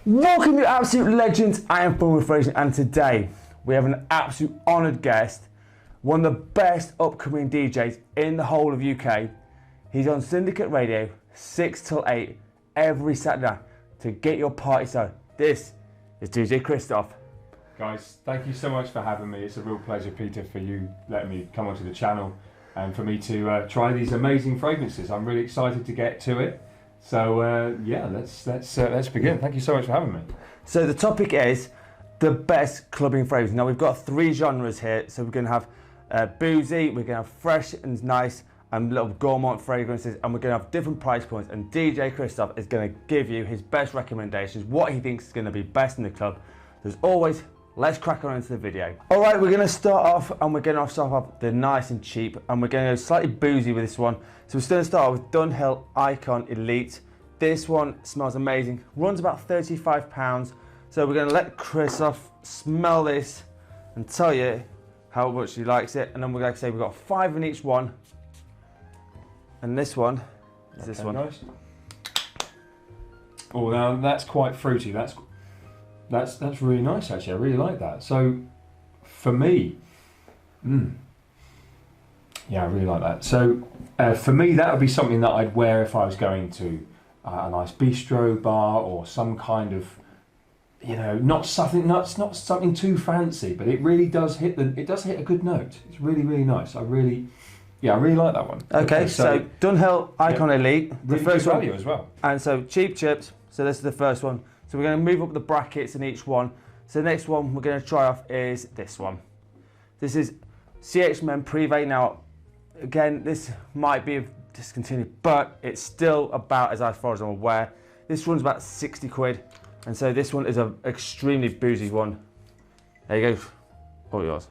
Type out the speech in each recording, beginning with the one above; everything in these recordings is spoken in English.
Welcome you absolute legends, I am Fun with Fraser, and today we have an absolute honoured guest, one of the best upcoming DJs in the whole of UK. He's on Syndicate Radio 6 till 8 every Saturday to get your party started. This is DJ KRISZTO. Guys, thank you so much for having me. It's a real pleasure, Peter, for you letting me come onto the channel and for me to try these amazing fragrances. I'm really excited to get to it. So yeah, let's begin. Thank you so much for having me. So the topic is the best clubbing fragrances. Now we've got 3 genres here. So we're going to have boozy, we're going to have fresh and nice, and little gourmand fragrances, and we're going to have different price points. And DJ KRISZTO is going to give you his best recommendations, what he thinks is going to be best in the club. As always, let's crack on into the video. All right, we're going to start off, and we're going to start off the nice and cheap, and we're going to go slightly boozy with this one. So we're going to start with Dunhill Icon Elite. This one smells amazing, runs about £35. So we're going to let KRISZTO smell this and tell you how much he likes it. And then we're going to say we've got 5 in each one. And this one is this one. Nice. Oh, now that's quite fruity. That's really nice, actually. I really like that. So for me, yeah, I really like that. So for me, that would be something that I'd wear if I was going to a nice bistro bar or some kind of, you know, not something too fancy, but it really does hit a good note. It's really, really nice. I really like that one. Okay, so Dunhill Icon Elite, the really first good one value as well. And so cheap chips. So this is the first one. So we're going to move up the brackets in each one. So the next one we're going to try off is this one. This is CH Men Prive. Now, again, this might be discontinued, but it's still about as far as I'm aware. This one's about 60 quid, and so this one is an extremely boozy one. There you go, all yours.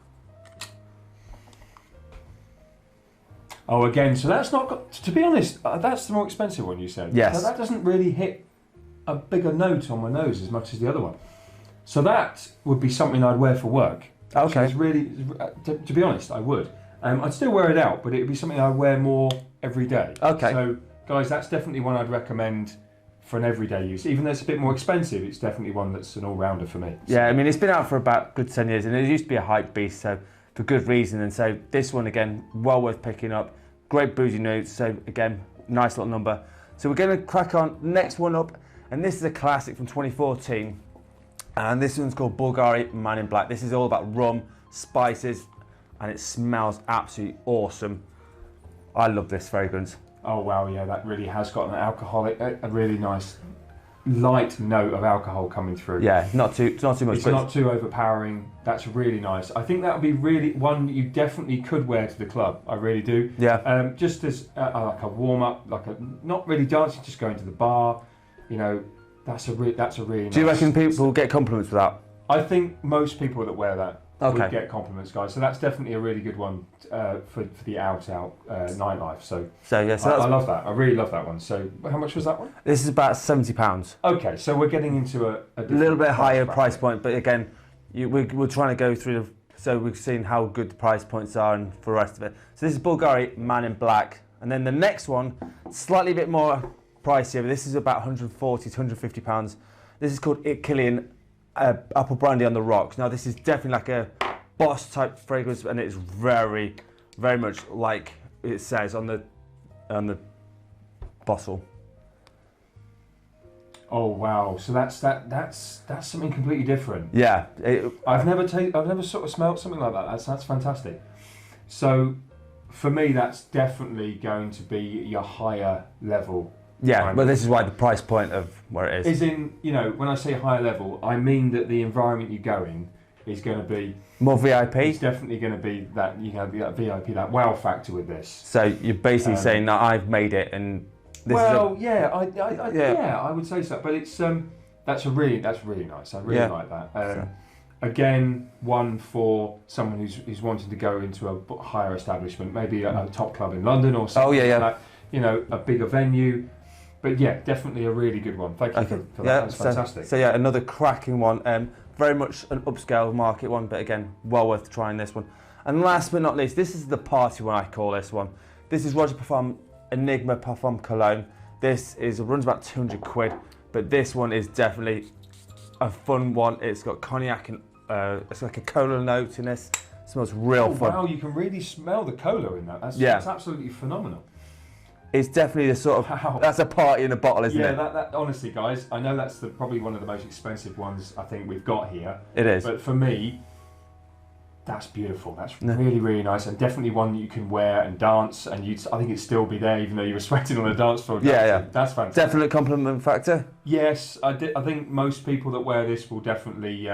Oh, again, so that's not, to be honest, that's the more expensive one you said. Yes. So that doesn't really hit a bigger note on my nose as much as the other one. So that would be something I'd wear for work. Okay. So it's really, to be honest, I would. I'd still wear it out, but it would be something I'd wear more every day. Okay. So, guys, that's definitely one I'd recommend for an everyday use. Even though it's a bit more expensive, it's definitely one that's an all-rounder for me. So. Yeah, I mean, it's been out for about a good 10 years, and it used to be a hype beast, so for good reason. And so this one, again, well worth picking up. Great boozy notes, so again, nice little number. So we're going to crack on next one up, and this is a classic from 2014. And this one's called Bvlgari Man in Black. This is all about rum, spices, and it smells absolutely awesome. I love this fragrance. Oh wow, yeah, that really has got an alcoholic, a really nice light note of alcohol coming through. Yeah, not too much. It's not too overpowering. That's really nice. I think that would be really one you definitely could wear to the club. I really do. Yeah. Just as like a warm up, like a not really dancing, just going to the bar. You know, that's a really nice. Do you reckon people will get compliments for that? I think most people that wear that would get compliments, guys. So that's definitely a really good one for the out nightlife. So yeah, I love that. I really love that one. So how much was that one? This is about £70. Okay, so we're getting into a little bit higher price point, but again, we're trying to go through so we've seen how good the price points are and for the rest of it. So this is Bvlgari Man in Black, and then the next one, slightly a bit more pricier, but this is about 140 to 150 pounds. This is called Kilian Apple Brandy on the Rocks. Now this is definitely like a boss type fragrance, and it's very, very much like it says on the bottle. Oh wow! So that's something completely different. Yeah, I've never sort of smelled something like that. That's fantastic. So for me, that's definitely going to be your higher level. Yeah, but this is why the price point of where it is. Is in, you know, when I say higher level, I mean that the environment you go in is going to be more VIP. It's definitely going to be that, you know, that VIP, that wow factor with this. So you're basically saying that I've made it, and this yeah, I would say so. But it's that's really nice. I really like that. Again, one for someone who's wanting to go into a higher establishment, maybe a top club in London or something. Like that, you know, a bigger venue. But yeah, definitely a really good one. Thank you for that. That's fantastic. So yeah, another cracking one. Very much an upscale market one, but again, well worth trying this one. And last but not least, this is the party one, I call this one. This is Roja Parfum Enigma Parfum Cologne. This runs about 200 quid, but this one is definitely a fun one. It's got cognac and it's like a cola note in this. It smells real fun. Wow, you can really smell the cola in that. That's absolutely phenomenal. It's definitely the sort of, that's a party in a bottle, isn't it? Yeah, that honestly, guys, I know that's probably one of the most expensive ones I think we've got here. It is. But for me, that's beautiful. That's really, really nice, and definitely one that you can wear and dance, and I think it'd still be there even though you were sweating on the dance floor. Yeah. That's fantastic. Definite compliment factor. Yes, I think most people that wear this will definitely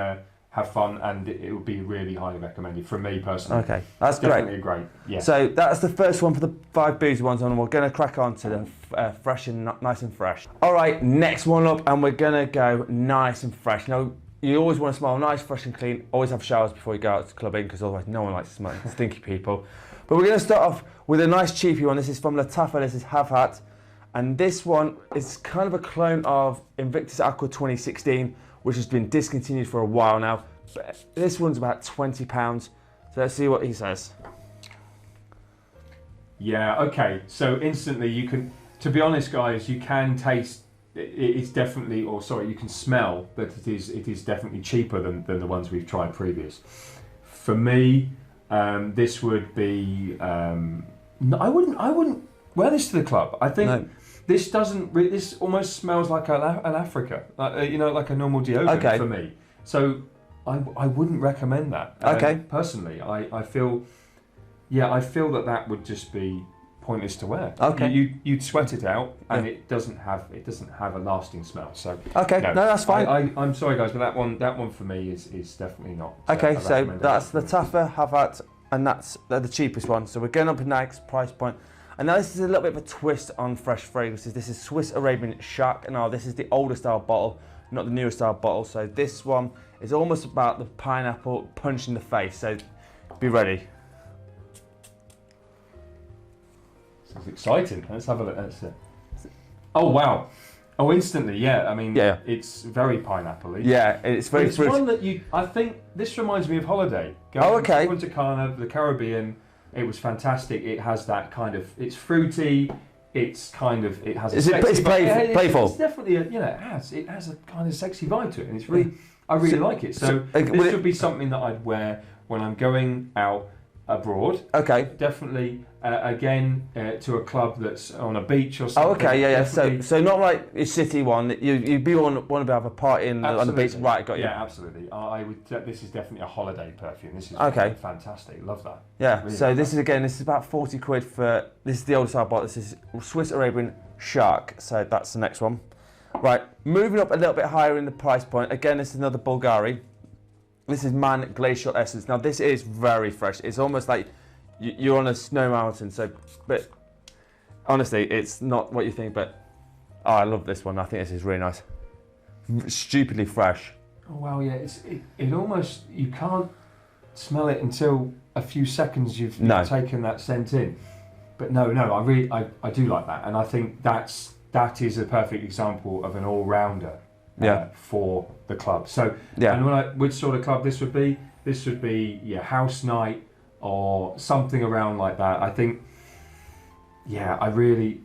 have fun, and it would be really highly recommended from me personally. Okay, that's definitely great. Yeah. So that's the first one for the 5 boozy ones, and we're going to crack on to the fresh and nice and fresh. All right, next one up, and we're going to go nice and fresh. Now, you always want to smell nice, fresh and clean. Always have showers before you go out to clubbing, because otherwise no one likes to smell stinky people. But we're going to start off with a nice cheapy one. This is from Lattafa. This is Hayaati, and this one is kind of a clone of Invictus Aqua 2016, which has been discontinued for a while now. But this one's about £20. So let's see what he says. Yeah, okay. So instantly you can, to be honest, guys, you can taste. It's definitely, or sorry, you can smell that it is definitely cheaper than the ones we've tried previous. For me, this would be. I wouldn't wear this to the club. I think this doesn't. This almost smells like an Africa, like a normal deodorant for me. So I wouldn't recommend that. Okay. Personally, I feel that would just be pointless to wear. Okay. You'd sweat it out, and it doesn't have a lasting smell. So okay, no, that's fine. I'm sorry, guys, but that one for me is definitely not. Okay, so that's the Lattafa, Hayaati, and they're the cheapest one. So we're going up a next price point. And now this is a little bit of a twist on fresh fragrances. This is Swiss Arabian Shawq. Now this is the older style bottle, not the newer style bottle. So this one is almost about the pineapple punch in the face. So be ready. This is exciting. Let's have a look. Oh wow! Oh, instantly, yeah. I mean, it's very pineapple-y. Yeah, it's very. It's one that I think this reminds me of holiday. Going to Punta Cana, the Caribbean. It was fantastic. It has that kind of. It's fruity. It's kind of. It has. It's playful. It's definitely it has a kind of sexy vibe to it, and it's really. I really like it. So this would be something that I'd wear when I'm going out abroad. Okay. Definitely. Again, to a club that's on a beach or something. Oh, okay, yeah. So not like your city one. You'd be want to have a party on the beach, right? Got you. Yeah, absolutely. I would. This is definitely a holiday perfume. This is fantastic. Love that. Yeah. Really so this is about 40 quid for. This is the older style bottle. This is Swiss Arabian Shawq. So that's the next one. Right. Moving up a little bit higher in the price point. Again, this is another Bvlgari. This is Man Glacial Essence. Now this is very fresh. It's almost like you're on a snow mountain. So, but honestly, it's not what you think. But I love this one. I think this is really nice. Stupidly fresh. Oh wow, yeah. It almost, you can't smell it until a few seconds you've taken that scent in. But no, I do like that, and I think that is a perfect example of an all-rounder for the club. So, and which sort of club this would be? This would be house night or something around like that. I think, I really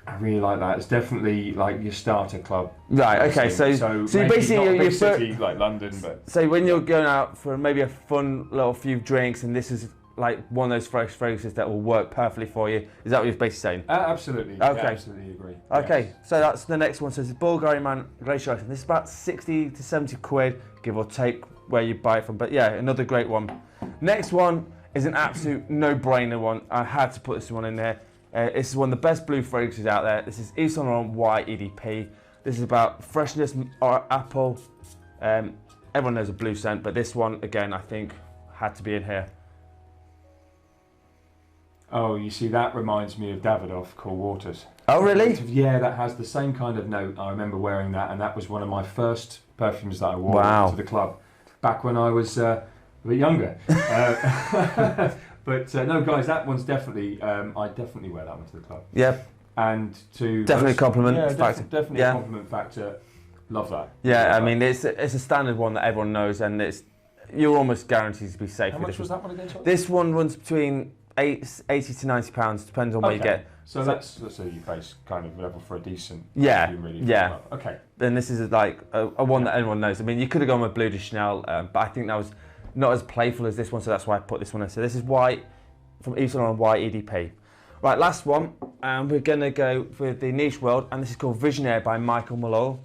like that. It's definitely like your starter club. Right. Okay. So basically, not a big city like London, but so when you're going out for maybe a fun little few drinks, and this is like one of those fresh fragrances that will work perfectly for you. Is that what you're basically saying? Absolutely. Okay. Yeah, absolutely agree. Okay. Yes. So that's the next one. So it's Bvlgari Man Glacial. This is about 60 to 70 quid, give or take where you buy it from. But yeah, another great one. Next one is an absolute no-brainer one. I had to put this one in there. This is one of the best blue fragrances out there. This is Yves Saint Laurent White EDP. This is about freshness, apple. Everyone knows a blue scent, but this one, again, I think had to be in here. Oh, you see, that reminds me of Davidoff, Cool Waters. Oh, really? Yeah, that has the same kind of note. I remember wearing that, and that was one of my first perfumes that I wore to the club back when I was a bit younger. But no, guys, that one's definitely. I definitely wear that one to the club. Yeah. And to definitely a compliment factor. Definitely a compliment factor. Love that. Yeah, I mean it's a standard one that everyone knows, and you're almost guaranteed to be safe. How much was that one again? Sorry? This one runs between £80 to £90, depends on what you get. So that's your base kind of level for a decent. Yeah, really yeah. Okay. And this is like a one that anyone knows. I mean, you could have gone with Bleu de Chanel, but I think that was not as playful as this one, so that's why I put this one in. So this is white from Yves Saint Laurent White EDP. Right, last one, and we're gonna go with the niche world, and this is called Visionnaire by Michael Malul.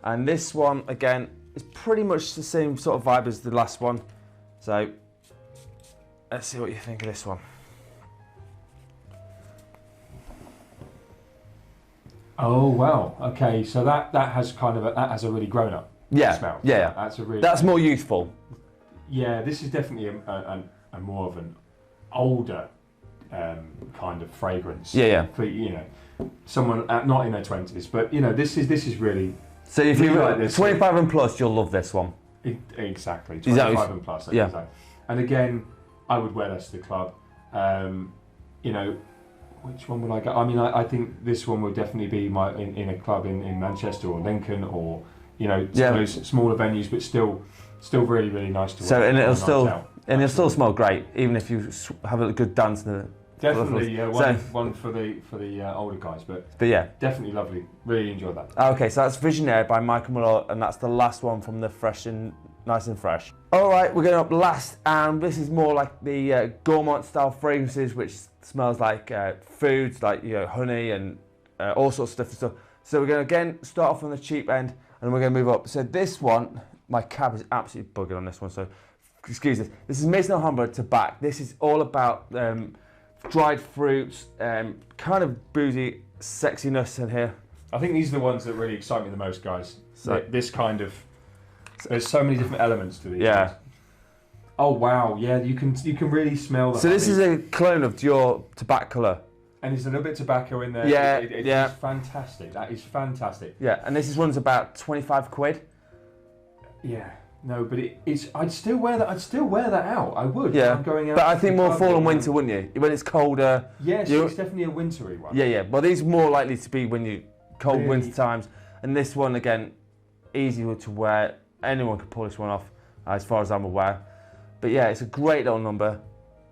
And this one, again, is pretty much the same sort of vibe as the last one. So let's see what you think of this one. Oh wow. Okay, so that has kind of that has a really grown up smell. Yeah. That's more youthful. Yeah, this is definitely a more of an older kind of fragrance. Yeah. For someone not in their 20s, but this is really. So if you like this, 25 and plus, you'll love this one. Exactly, 25 and plus. Yeah. Exactly. And again, I would wear this to the club. Which one would I go? I mean, I think this one would definitely be in a club in Manchester or Lincoln or those smaller venues, but still really really nice to wear. So and it'll still smell great, even if you have a good dance in the. Definitely, yeah. One for the older guys, but yeah, definitely lovely. Really enjoyed that. Okay, so that's Visionnaire by Michael Malul, and that's the last one from the Fresh and Nice and Fresh. All right, we're going up last, and this is more like the Gourmonds style fragrances, which smells like foods, like honey and all sorts of stuff. So we're going to again start off on the cheap end, and we're going to move up. So this one, my cab is absolutely bugging on this one. So excuse this. This is Maison Alhambra Tabac. This is all about dried fruits, kind of boozy sexiness in here. I think these are the ones that really excite me the most, guys. So this kind of, there's so many different elements to these. Yeah. Ones. Oh wow, yeah, you can really smell the So honey. this is a clone of Dior Tabac colour. And there's a little bit of tobacco in there. Yeah, it's fantastic. That is fantastic. Yeah, and this one's about 25 quid. Yeah. No, but it's. I'd still wear that. I'd still wear that out. I would. Yeah. I'm going out. But I think more fall and winter, wouldn't you? When it's colder. Yes, it's definitely a wintry one. Yeah. Well, these are more likely to be when you cold Really? winter times, and this one again, easier to wear. Anyone can pull this one off, as far as I'm aware. But yeah, it's a great little number.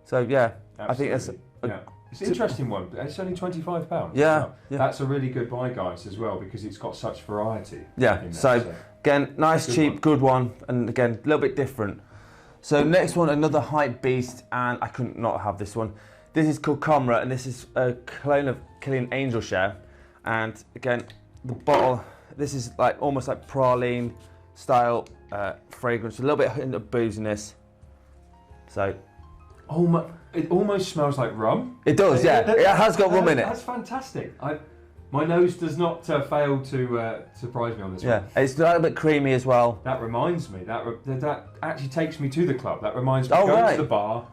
So yeah, Absolutely. I think that's. It's an interesting one. It's only £25. Yeah. That's a really good buy, guys, as well, because it's got such variety. Yeah. In there, So again, nice, cheap, good one, and again, a little bit different. So next one, another hype beast, and I couldn't not have this one. This is called Khamrah, and this is a clone of Kilian Angel Share. And again, the bottle, this is like almost like praline style fragrance, a little bit hint of booziness. So. Oh my! It almost smells like rum. It does, yeah. It has got rum in it. That's fantastic. My nose does not fail to surprise me on this one. Yeah, it's a little bit creamy as well. That reminds me. That actually takes me to the club. That reminds me of going to the bar,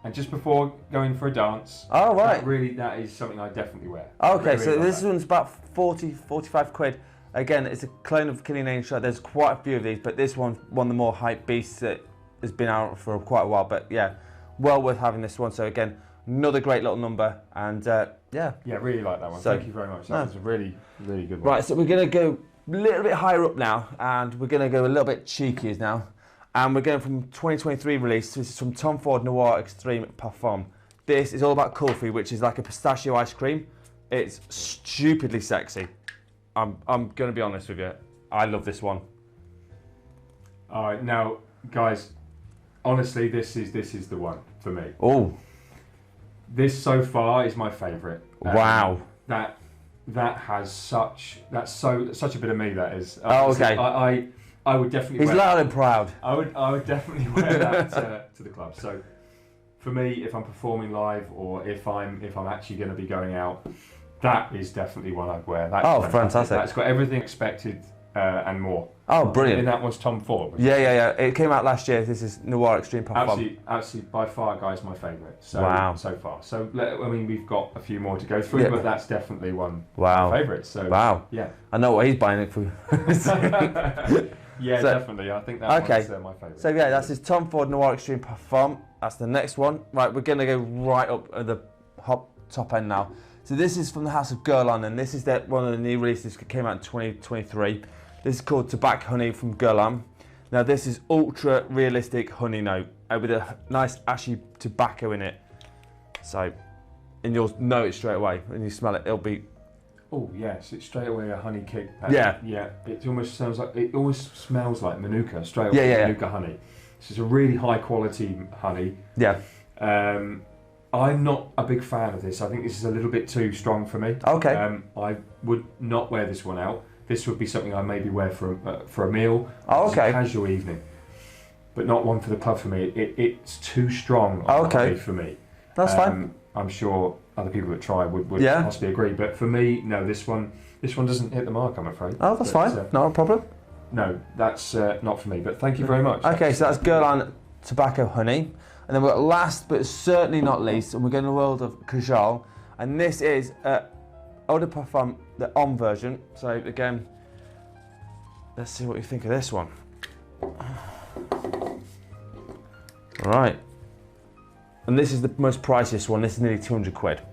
and just before going for a dance. Oh right. That is something I definitely wear. Okay, so this one's about 45 quid. Again, it's a clone of Kilian Angel. There's quite a few of these, but this one's one of the more hype beasts that has been out for quite a while. But yeah. Well worth having this one. So again, another great little number, and yeah. Yeah, really like that one. Thank you very much. That was a really, really good one. Right, so we're going to go a little bit higher up now, and we're going to go a little bit cheeky now. And we're going from 2023 release. This is from Tom Ford Noir Extreme Parfum. This is all about kulfi, which is like a pistachio ice cream. It's stupidly sexy. I'm going to be honest with you. I love this one. All right, now, guys, honestly, this is the one for me. Oh, this so far is my favourite. Wow. That has such a bit of me. That is. Oh, okay. I would definitely. He's loud and proud. I would definitely wear that to the club. So, for me, if I'm performing live or if I'm actually going to be going out, that is definitely one I'd wear. That's fantastic. That's got everything expected and more. Oh, brilliant. And that was Tom Ford. Yeah. It came out last year. This is Noir Extreme Parfum. Absolutely, by far, guys, my favourite. So, wow. So far. So, I mean, we've got a few more to go through, but that's definitely one of my favourites. So, wow. Yeah. I know what he's buying it for. Yeah, definitely. I think that one's my favourite. So, yeah, that's his Tom Ford Noir Extreme Parfum. That's the next one. Right, we're going to go right up at the top end now. So, this is from the house of Guerlain, and this is one of the new releases that came out in 2023. This is called Tabac Honey from Guerlain. Now this is ultra realistic honey note with a nice ashy tobacco in it. So and you'll know it straight away when you smell it. It'll be. Oh yes, it's straight away a honey kick. Yeah. Yeah. It almost smells like Manuka straight away. Manuka honey. This is a really high quality honey. Yeah. I'm not a big fan of this. I think this is a little bit too strong for me. Okay. I would not wear this one out. This would be something I maybe wear for a meal. Oh, okay. A casual evening, but not one for the club for me. It's too strong for me. That's fine. I'm sure other people that try would possibly agree, but for me, no, this one doesn't hit the mark, I'm afraid. Oh, that's fine. Not a problem. No, that's not for me, but thank you very much. Okay, so that's Guerlain Tobacco Honey. And then we've got last but certainly not least, and we're going to the world of Kajal. And this is Eau de Parfum, the Homme version. So again, let's see what you think of this one. Right. And this is the most priciest one. This is nearly 200 quid. A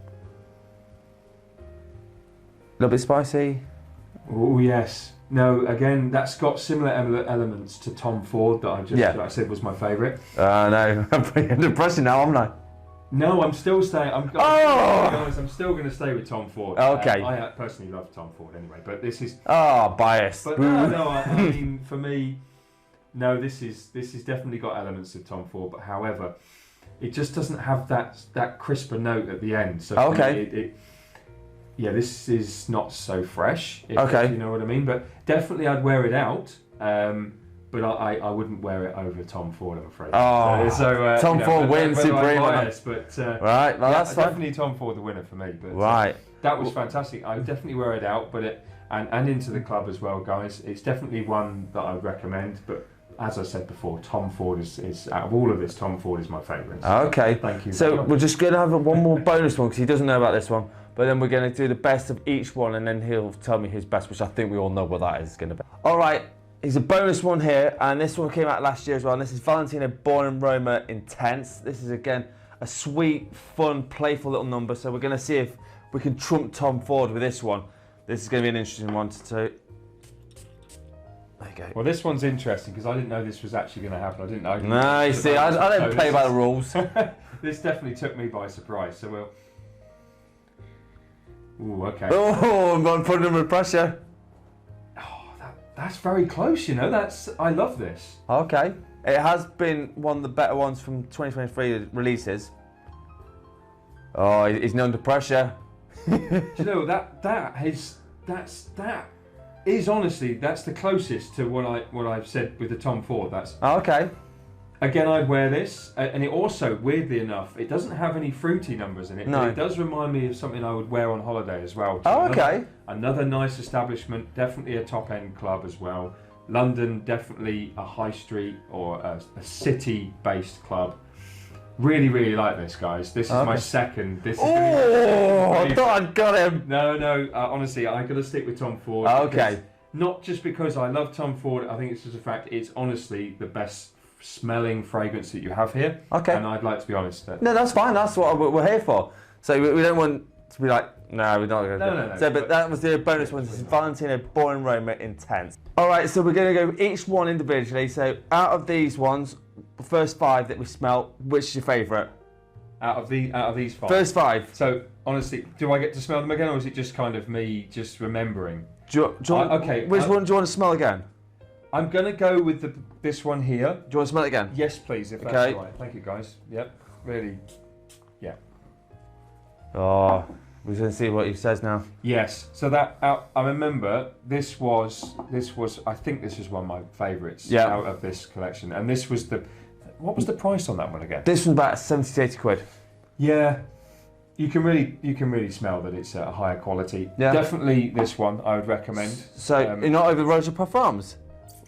little bit spicy. Oh yes. No, again, that's got similar elements to Tom Ford that I said was my favourite. No, I'm pretty under pressure now, haven't I? No, I'm still staying. I'm still going to stay with Tom Ford. Okay. I personally love Tom Ford anyway, but this is. Biased. But no. I mean, for me, no. This is definitely got elements of Tom Ford, but however, it just doesn't have that crisper note at the end. So okay. Yeah, this is not so fresh. If you know what I mean. But definitely, I'd wear it out. But I wouldn't wear it over Tom Ford, I'm afraid. So Tom Ford wins supreme. Right, well, that's definitely Tom Ford the winner for me. But that was fantastic. I would definitely wear it out, but and into the club as well, guys. It's definitely one that I would recommend. But as I said before, Tom Ford is out of all of this, Tom Ford is my favourite. Okay, thank you. So we're just going to have one more bonus one because he doesn't know about this one. But then we're going to do the best of each one, and then he'll tell me his best, which I think we all know what that is going to be. All right, here's a bonus one here, and this one came out last year as well. And this is Valentino Born in Roma Intense. This is again a sweet, fun, playful little number. So we're going to see if we can trump Tom Ford with this one. This is going to be an interesting one to do. There you go. Well, this one's interesting because I didn't know this was actually going to happen. I didn't know. No, you see, I don't play by the rules. This definitely took me by surprise. So we'll. Ooh, okay. Oh, I'm going to put him under pressure. Oh, that's very close, you know. I love this. Okay. It has been one of the better ones from 2023 releases. Oh, he's not under pressure. Do you know, that is honestly, that's the closest to what I've said with the Tom Ford. Okay. Again, I'd wear this, and it also, weirdly enough, it doesn't have any fruity numbers in it. No. But it does remind me of something I would wear on holiday as well. Another nice establishment, definitely a top-end club as well. London, definitely a high street or a city-based club. Really, really like this, guys. This is my second. I thought I'd got him. No, honestly, I got to stick with Tom Ford. Okay. Not just because I love Tom Ford, I think it's just a fact, it's honestly the best smelling fragrance that you have here. Okay. And I'd like to be honest. No, that's fine. That's what we're here for. So we don't want to be like, no, we're not going to do it. No. So, but that was the bonus one. This is Valentino Born in Roma Intense. All right, so we're going to go each one individually. So out of these ones, the first 5 that we smell, which is your favourite? Out of these 5? First 5. So, honestly, do I get to smell them again, or is it just kind of me just remembering? Which one do you want to smell again? I'm going to go with this one here. Do you want to smell it again? Yes, please, if that's all right. Thank you, guys. Yep, really. Yeah. Oh, we're going to see what he says now. Yes. So I remember this was. I think this is one of my favourites out of this collection, and this was what was the price on that one again? This was about 70 to 80 quid. Yeah. You can really smell that it's a higher quality. Yeah. Definitely this one I would recommend. So you're not over Roja Parfums?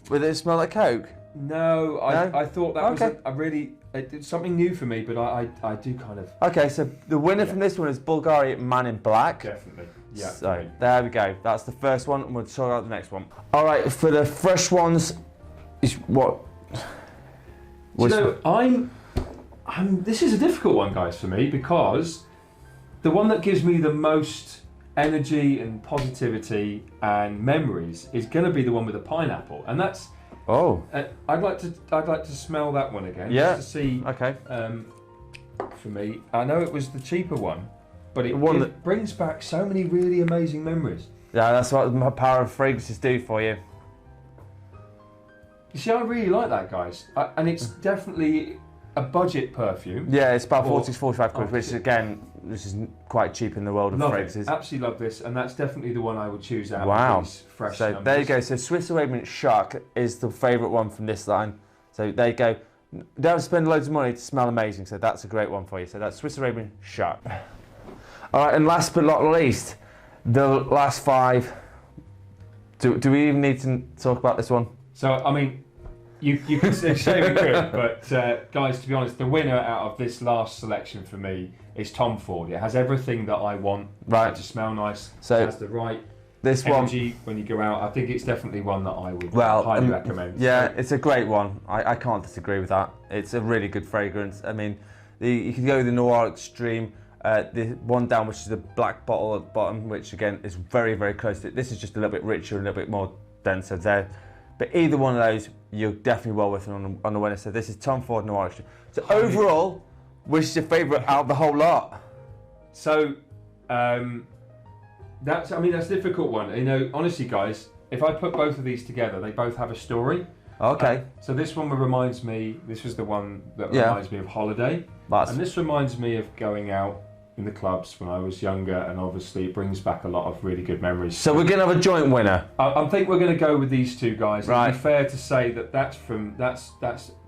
Would it smell like Coke? No, I thought that was it's something new for me, but I do kind of. Okay, so the winner from this one is Bvlgari Man in Black. Definitely. Yeah. So there we go. That's the first one, and we'll sort out the next one. All right, for the fresh ones, is what? This is a difficult one, guys, for me, because the one that gives me the most energy and positivity and memories is going to be the one with the pineapple, and that's. Oh. I'd like to smell that one again. Yeah. Just to see. Okay. For me, I know it was the cheaper one, but it brings back so many really amazing memories. Yeah, that's what the power of fragrances do for you. You see, I really like that, guys. And it's definitely a budget perfume. Yeah, it's about 40 to 45 quid, which again, this is quite cheap in the world of fragrances. Absolutely love this, and that's definitely the one I would choose out of these fresh numbers. There you go. So Swiss Arabian Shawq is the favourite one from this line. So there you go. Don't spend loads of money to smell amazing, so that's a great one for you. So that's Swiss Arabian Shawq. All right, and last but not least, the last 5. Do we even need to talk about this one? So, I mean, you could say we could, but guys, to be honest, the winner out of this last selection for me is Tom Ford. It has everything that I want. Right. To smell nice. So it has the right energy when you go out. I think it's definitely one that I would highly recommend. Yeah, it's a great one. I can't disagree with that. It's a really good fragrance. I mean, you can go with the Noir Extreme. The one down, which is the black bottle at the bottom, which again is very, very close to it. This is just a little bit richer, a little bit more denser there. But either one of those, you're definitely well worth it on the winner. So this is Tom Ford Noir Extreme. So overall, which is your favourite out of the whole lot? So that's a difficult one. You know, honestly, guys, if I put both of these together, they both have a story. Okay. So this one reminds me. This was the one that reminds me of holiday, and this reminds me of going out in the clubs when I was younger, and obviously it brings back a lot of really good memories. So we're going to have a joint winner. I think we're going to go with these two guys. Right. It'd be fair to say that that's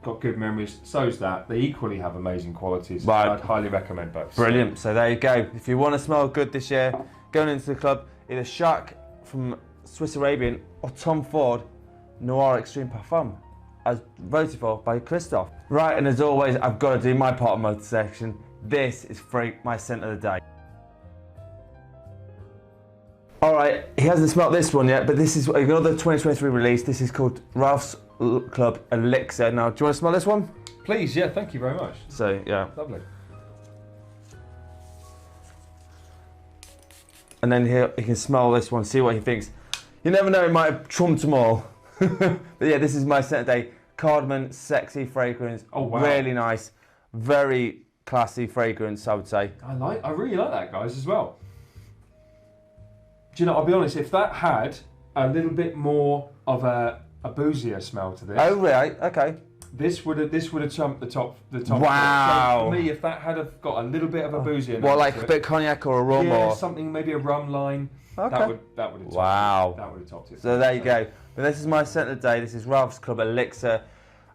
got good memories. So's that. They equally have amazing qualities. Right. I'd highly recommend both. Brilliant. So there you go. If you want to smell good this year, going into the club, either Shawq from Swiss Arabian or Tom Ford Noir Extreme Parfum, as voted for by Christoph. Right, and as always, I've got to do my part of my section. This is my scent of the day. All right, he hasn't smelled this one yet, but this is another 2023 release. This is called Ralph's Club Elixir. Now, do you want to smell this one? Please, yeah, thank you very much. So, yeah. Lovely. And then here, he can smell this one, see what he thinks. You never know, it might have trumped them all. But yeah, this is my scent of the day. Cardamom, sexy fragrance. Oh, wow. Really nice. Very classy fragrance, I would say. I really like that, guys, as well. Do you know, I'll be honest, if that had a little bit more of a boozier smell to this. Oh, right, okay. This would have trumped the top. Wow. So for me, if that had got a little bit of a boozier. Well, like a bit of cognac or a rum or something, maybe a rum line. Okay. That would have topped it. Wow. That would have topped it. So there you go. But this is my scent of the day. This is Ralph's Club Elixir.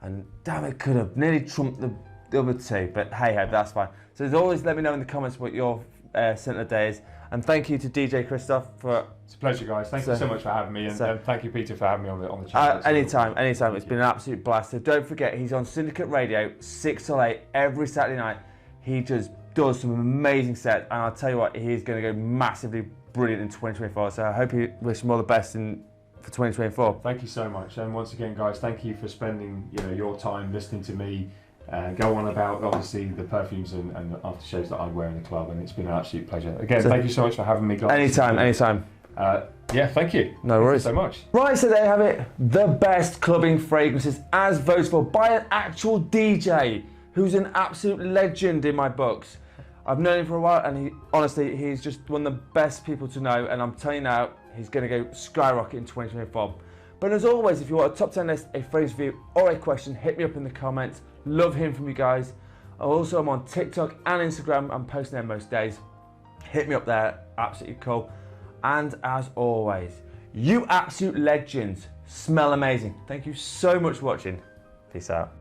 And damn, it could have nearly trumped the other two. But hey, that's fine. So as always, let me know in the comments what your scent of the day is. And thank you to DJ KRISZTO for... It's a pleasure, guys. Thank you so much for having me. And thank you, Peter, for having me on the channel. Anytime. It's been an absolute blast. So don't forget, he's on Syndicate Radio, 6 till 8, every Saturday night. He just does some amazing sets. And I'll tell you what, he's going to go massively brilliant in 2024. So I hope you wish him all the best for 2024. Thank you so much. And once again, guys, thank you for spending your time listening to me go on about obviously the perfumes and aftershaves that I wear in the club, and it's been an absolute pleasure. Again, thank you so much for having me, guys. Anytime. Yeah, thank you. No worries. Thank you so much. Right, so there you have it. The best clubbing fragrances as voted for by an actual DJ who's an absolute legend in my books. I've known him for a while, and he's just one of the best people to know, and I'm telling you now, he's going to go skyrocket in 2024. But as always, if you want a top 10 list, a fragrance review, or a question, hit me up in the comments. Love hearing from you guys. Also, I'm on TikTok and Instagram. I'm posting there most days. Hit me up there. Absolutely cool. And as always, you absolute legends smell amazing. Thank you so much for watching. Peace out.